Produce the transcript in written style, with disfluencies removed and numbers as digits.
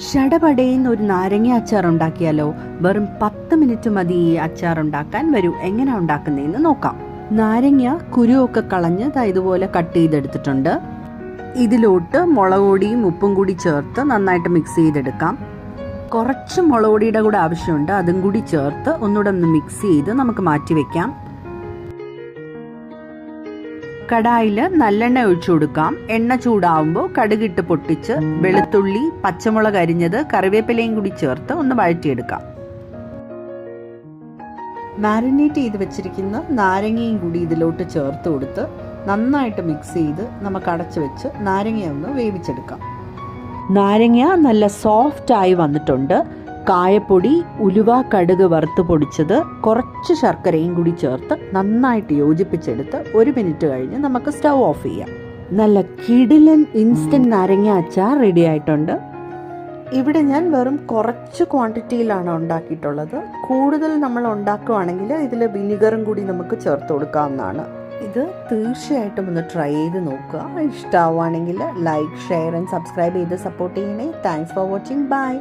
ഷടപടേന്ന് ഒരു നാരങ്ങ അച്ചാർ ഉണ്ടാക്കിയാലോ? വെറും 10 മിനിറ്റ് മതി ഈ അച്ചാർ ഉണ്ടാക്കാൻ. വരൂ എങ്ങനെ ഉണ്ടാക്കുന്നതെന്ന് നോക്കാം. നാരങ്ങ കുരുവൊക്കെ കളഞ്ഞ് ഇതുപോലെ കട്ട് ചെയ്തെടുത്തിട്ടുണ്ട്. ഇതിലോട്ട് മുളക് പൊടിയും ഉപ്പും കൂടി ചേർത്ത് നന്നായിട്ട് മിക്സ് ചെയ്തെടുക്കാം. കുറച്ച് മുളക് പൊടിയുടെ കൂടെ ആവശ്യമുണ്ട്, അതും കൂടി ചേർത്ത് ഒന്നുകൂടെ ഒന്ന് മിക്സ് ചെയ്ത് നമുക്ക് മാറ്റി വെക്കാം. കടായിൽ നല്ലെണ്ണ ഒഴിച്ചു കൊടുക്കാം. എണ്ണ ചൂടാവുമ്പോൾ കടുകിട്ട് പൊട്ടിച്ച് വെളുത്തുള്ളി, പച്ചമുളക് അരിഞ്ഞത്, കറിവേപ്പിലയും കൂടി ചേർത്ത് ഒന്ന് വഴറ്റിയെടുക്കാം. മാരിനേറ്റ് ചെയ്ത് വെച്ചിരിക്കുന്ന നാരങ്ങയും കൂടി ഇതിലോട്ട് ചേർത്ത് കൊടുത്ത് നന്നായിട്ട് മിക്സ് ചെയ്ത് നമുക്ക് അടച്ചു വെച്ച് നാരങ്ങ ഒന്ന് വേവിച്ചെടുക്കാം. നാരങ്ങ നല്ല സോഫ്റ്റായി വന്നിട്ടുണ്ട്. കായപ്പൊടി, ഉലുവ, കടുക് വറുത്ത് പൊടിച്ചത്, കുറച്ച് ശർക്കരയും കൂടി ചേർത്ത് നന്നായിട്ട് യോജിപ്പിച്ചെടുത്ത് 1 മിനിറ്റ് കഴിഞ്ഞ് നമുക്ക് സ്റ്റൗ ഓഫ് ചെയ്യാം. നല്ല കിടിലൻ ഇൻസ്റ്റന്റ് നാരങ്ങ അച്ചാർ റെഡി ആയിട്ടുണ്ട്. ഇവിടെ ഞാൻ വെറും കുറച്ച് ക്വാണ്ടിറ്റിയിലാണ് ഉണ്ടാക്കിയിട്ടുള്ളത്. കൂടുതൽ നമ്മൾ ഉണ്ടാക്കുകയാണെങ്കിൽ ഇതിൽ വിനിഗറും കൂടി നമുക്ക് ചേർത്ത് കൊടുക്കാവുന്നതാണ്. ഇത് തീർച്ചയായിട്ടും ഒന്ന് ട്രൈ ചെയ്ത് നോക്കുക. ഇഷ്ടമാവുകയാണെങ്കിൽ ലൈക്ക്, ഷെയർ ആൻഡ് സബ്സ്ക്രൈബ് ചെയ്ത് സപ്പോർട്ട് ചെയ്യണേ. Thanks for watching. ബൈ.